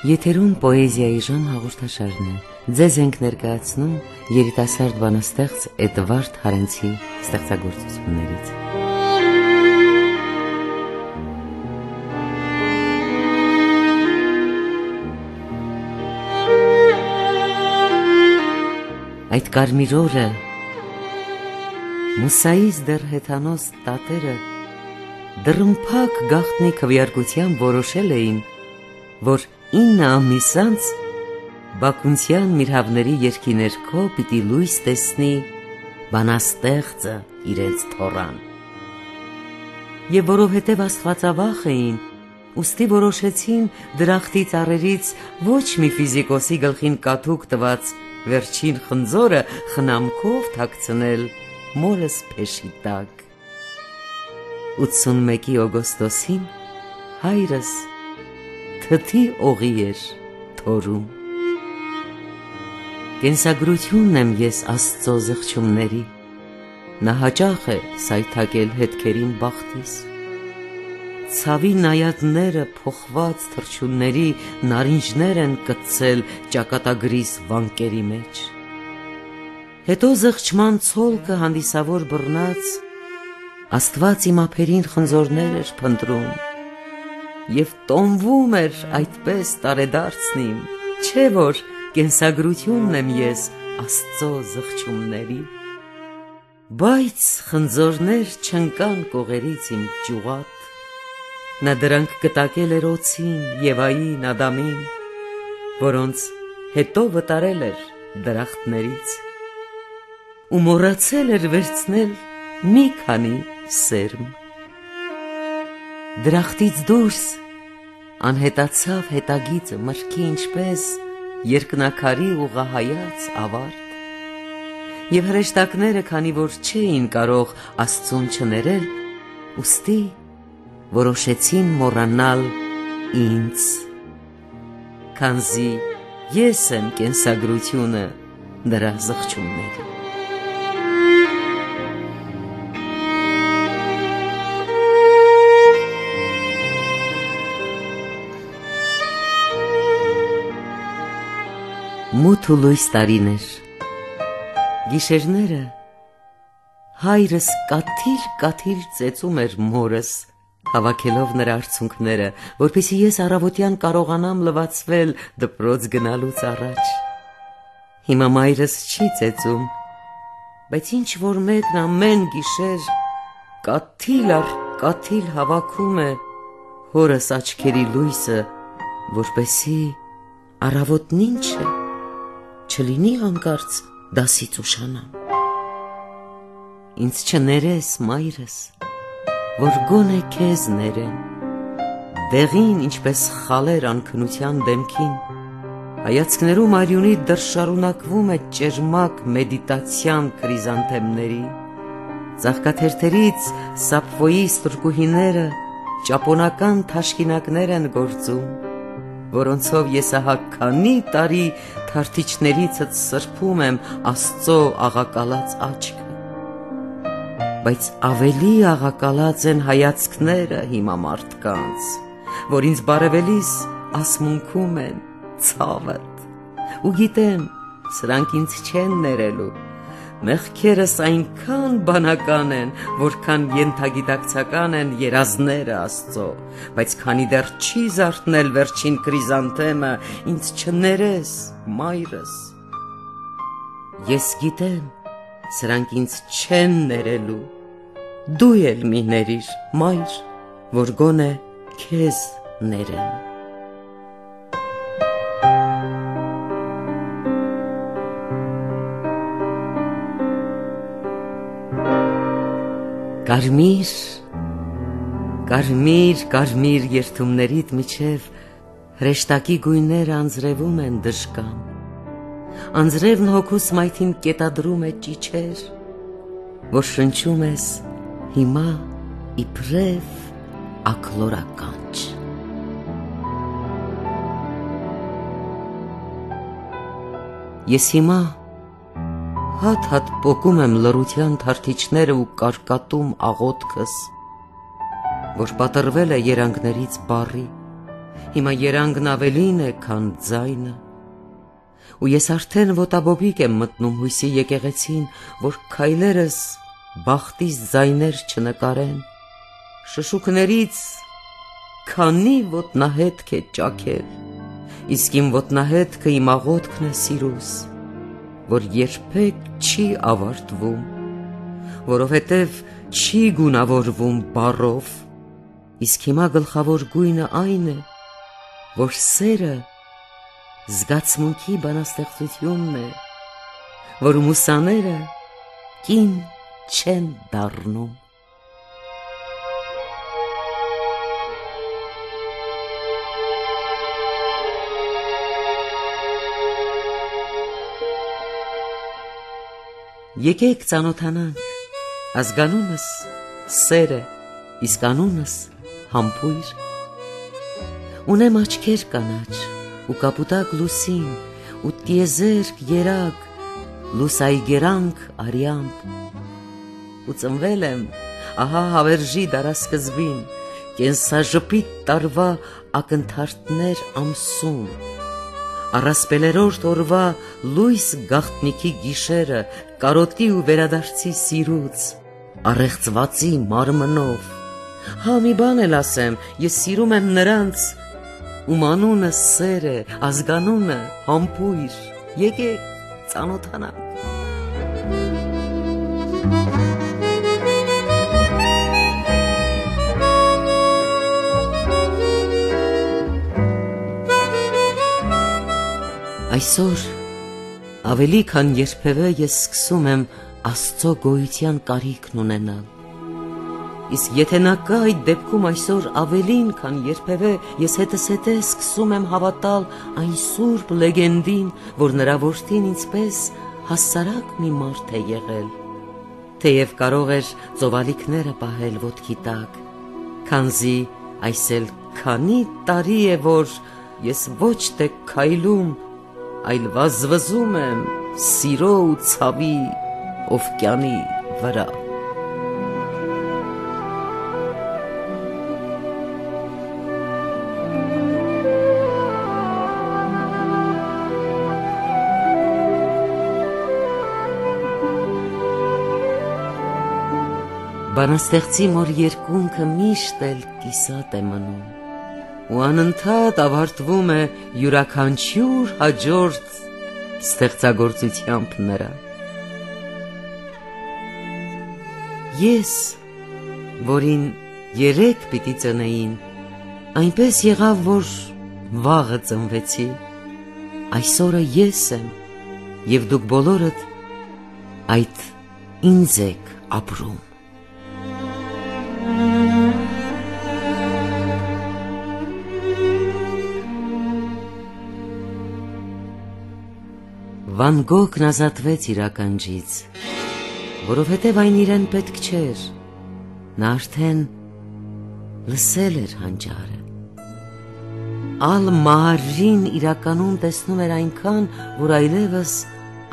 Եթերում պոեզիայի ժամ հաղորդաշարն է։ Ձեզ ենք ներկայացնում երիտասարդ բանաստեղծ Էդվարդ Հարենցի ստեղծագործություններից։ Այդ կարմիր օրը Մուսայից դեռ հեթանոս տատերը դռնփակ գաղտնի քվեարկությամբ որոշել էին, որ 9 ամիս անց Բաքունցյան Միրհավների երգի ներքո պիտի լույս տեսնի բանաստեղծը իրենց թոռան։ Եվ որովհետև աստվածավախ էին, ուստի որոշեցին դրախտի ծառերից ոչ մի ֆիզիկոսի գլխին կաթուկ տված վերջին խնձորը խնամքով թաքցնել մորս փեշի տակ։ 81 օգոստոսին հայրս թթի օղի էր թորում։ Կենսագրությունն եմ ես Աստծո զղջումների, նա հաճախ է սայթակել հետքերին բախտիս։ Ցավի նայածները փոխված թռչունների նարինջներ են կծել ճակատագրիս վանկերի մեջ։ Հետո զղջման ցոլքը հանդիսավոր բռնած Աստված իմ ափերին խնձորներ էր փնտրում և տոնվում էր այդպես տարեդարձն իմ, չէ որ կենսագրությունն եմ ես Աստծո զղջումների, բայց խնձորներ չընկան կողերից իմ ճյուղատ, նա դրանք կտակել էր օձին, Եվային, Ադամին, որոնց հետո վտարել էր դրախտներից ու մոռացել էր վերցնել մի քանի սերմ։ Դրախտից դուրս անհետացավ հետագիծը մրգի ինչպես երկնակարի ուղղահայաց ավարտ և հրեշտակները, քանի որ չէին կարող Աստծուն չներել, ուստի որոշեցին մոռանալ ինձ, քանզի ես եմ կենսագրությունը նրա զղջումների։ Մութ ու լույս տարիներ, գիշերները հայրս կաթիլ ծեծում էր մորս, հավաքելով նրա արցունքները, որպեսզի ես առավոտյան կարողանամ լվացվել դպրոց գնալուց առաջ։ Հիմա մայրս չի ծեծում, բայց ինչ որ մեկն ամեն գիշեր կաթիլ առ կաթիլ հավաքում է հորս աչքերի լույսը, որպեսզի առավոտն ինչ է չլինի հանկարծ դասից ուշանամ։ Ինձ չներես, մայրս, որ գոնե քեզ ներեմ, դեղին ինչպես խալեր անքնության դեմքին, հայացքներում արյունի դեռ շարունակվում է ճերմակ մեդիտացիան քրիզանթեմների, ծաղկաթերթերից Սափվոյի ստրկուհիները ճապոնական թաշկինակներ են գործում, որոնցով ես ահա քանի տարի թարթիչներիցդ սրբում եմ Աստծո աղակալած աչքը, բայց ավելի աղակալած են հայացքները հիմա մարդկանց, որ ինձ բարևելիս ասմունքում են ցավդ, ու գիտեմ, սրանք ինձ չեն ներելու, մեղքերս այնքան բանական են, որքան ենթագիտակցական են երազները Աստծո, բայց քանի դեռ չի զարթնել վերջին քրիզանթեմը, ինձ չներես, մայրս։ Ես գիտեմ, սրանք ինձ չեն ներելու, դու էլ մի ներիր, մայր, որ գոնե քեզ ներեմ։ Կարմիր, կարմիր, կարմիր երթումներիդ միջև հրեշտակի գույները անձրևում են դժկան, անձրևն հոգուս մայթին կետադրում է ճիչեր, որ շնչում ես հիմա իբրև աքլորականչ։ Ես հիմա հատ պոկում եմ լռության թարթիչները ու կարկատում աղոթքս, որ պատրվել է երանգներից բարի, հիմա երանգն ավելին է, քան ձայնը, ու ես արդեն ոտաբոբիկ եմ մտնում հույսի եկեղեցին, որ քայլերս բախտիս ձայներ չնկարեն, շշուկներից քանի ոտնահետք է ճաքել, իսկ իմ ոտնահետքը իմ աղոթքն է սիրուս, որ երբեք չի ավարտվում, որովհետև չի գունավորվում բառով, իսկ հիմա գլխավոր գույնը այն է, որ սերը զգացմունքի բանաստեղծությունն է, որ մուսաները կին չեն դառնում։ Եկեք ծանոթանանք, ազգանունս սեր է, իսկ անունս համբույր, ունեմ աչքեր կանաչ ու կապուտակ լուսին ու տիեզերք երակ, լուսայգերանք արյամբ, ու ծնվել եմ ահա հավերժի դարասկզբին, կենսաժպիտ տարվա ակնթարթներ ամսում, առասպելերորդ օրվա լույս գաղտնիքի գիշերը կարոտի ու վերադարձի սիրուց, առեղծվածի մարմնով, հա մի բան էլ ասեմ, ես սիրում եմ նրանց, ում անունը սեր է, ազգանունը համբույր, եկեք ծանոթանանք։ Այսօր ավելի քան երբևէ ես սկսում եմ Աստծո գոյության կարիքն ունենալ։ Իսկ եթե նա կա այդ դեպքում այսօր ավելին քան երբևէ ես հետզհետե սկսում եմ հավատալ այն սուրբ լեգենդին, որ նրա որդին ինձպես հասարակ մի մարդ է եղել, թեև կարող էր ծովալիքները պահել ոտքի տակ, քանզի այս էլ քանի տարի է, որ ես ոչ թե քայլում, այլ վազվզում եմ սիրո ու ցավի օվկիանի վրա։ Բանաստեղծի մոր երկունքը միշտ էլ կիսատ է մնում, ու անընդհատ ավարտվում է յուրաքանչյուր հաջորդ ստեղծագործությամբ նրա։ Ես, որին 3 պիտի ծնեին, այնպես եղավ, որ վաղը ծնվեցի, այսօրը ես եմ, և դուք բոլորդ այդ ինձ եք ապրում։ Վան Գոգն ազատվեց իր ականջից, որովհետև այն իրեն պետք չէր, նա արդեն լսել էր հանճարը։ Ալ Մահարին իրականում տեսնում էր այնքան, որ այլևս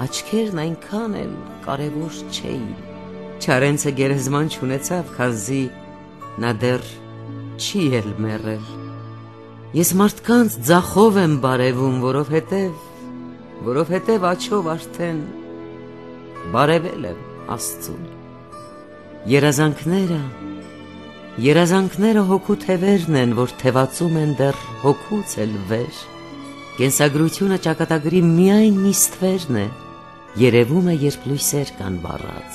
աչքերն այնքան էլ կարևոր չէին։ Չարենցը գերեզման չունեցավ, քանզի նա դեռ չի էլ մեռել։ Ես մարդկանց ձախով եմ բարևում, որովհետև աչով արդեն բարևել եմ Աստծուն։ Երազանքները հոգու թևերն են, որ թևածում են դեռ հոգուց էլ վեր։ Կենսագրությունը ճակատագրի միայն նիստվերն է, երևում է, երբ լույսեր կան վառած։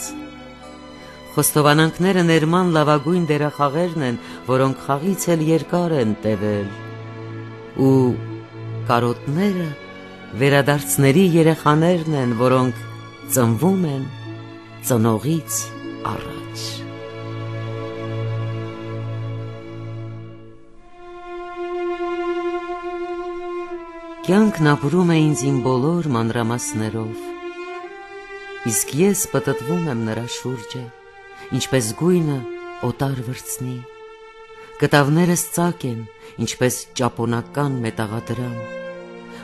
Խոստովանանքները ներման լավագույն դերախաղերն են, որոնք խաղից էլ երկար են տևել, ու կարոտները վերադարձների երեխաներն են, որոնք ծնվում են ծնողից առաջ։ Կյանքն ապրում է ինձ իմ բոլոր մանրամասներով, իսկ ես պտտվում եմ նրա շուրջը, ինչպես գույնը օտար վրձնի, կտավներս ծակ են, ինչպես ճապոնական մետաղադրամ,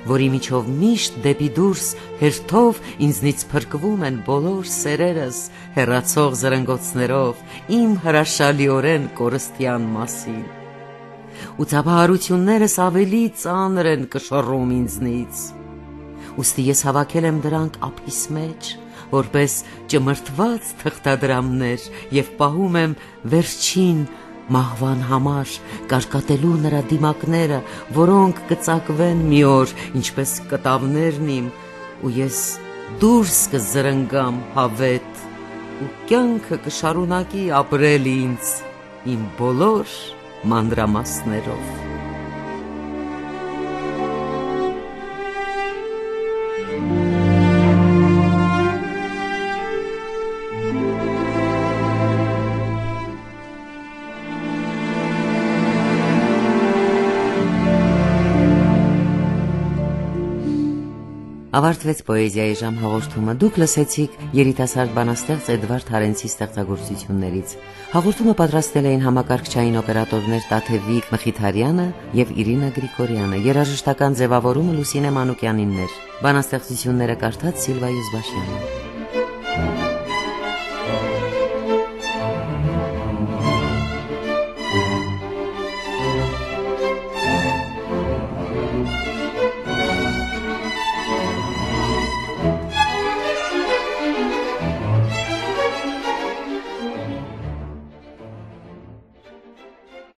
որի միջով միշտ դեպի դուրս հերթով ինձնից փրկվում են բոլոր սերերս հեռացող զրնգոցներով իմ հրաշալիորեն կորստյան մասին։ ու ցավահարություններս ավելի ծանր են կշռում ինձնից։ Ուստի ես հավաքել եմ դրանք ափիս մեջ, որպես ճմրթված թղթադրամներ եւ պահում եմ վերջին մահվան համար, կարկատելու նրա դիմակները, որոնք կծակվեն մի օր, ինչպես կտավներն իմ, ու ես դուրս կզրնգամ հավետ, ու կյանքը կշարունակի ապրել ինձ իմ բոլոր մանրամասներով։ Ավարտվեց պոեզիայի ժամ հաղորդումը։ Դուք լսեցիք երիտասարդ բանաստեղծ Էդվարդ Հարենցի ստեղծագործություններից։ Հաղորդումը պատրաստել էին համակարգչային օպերատորներ Տաթևիկ Մխիթարյանը եւ Իրինա Գրիգորյանը։ Երաժշտական ձևավորումը Լուսինե Մանուկյանինն էր։ Բանաստեղծությունները կարդաց Սիլվա Յուզբաշյանը։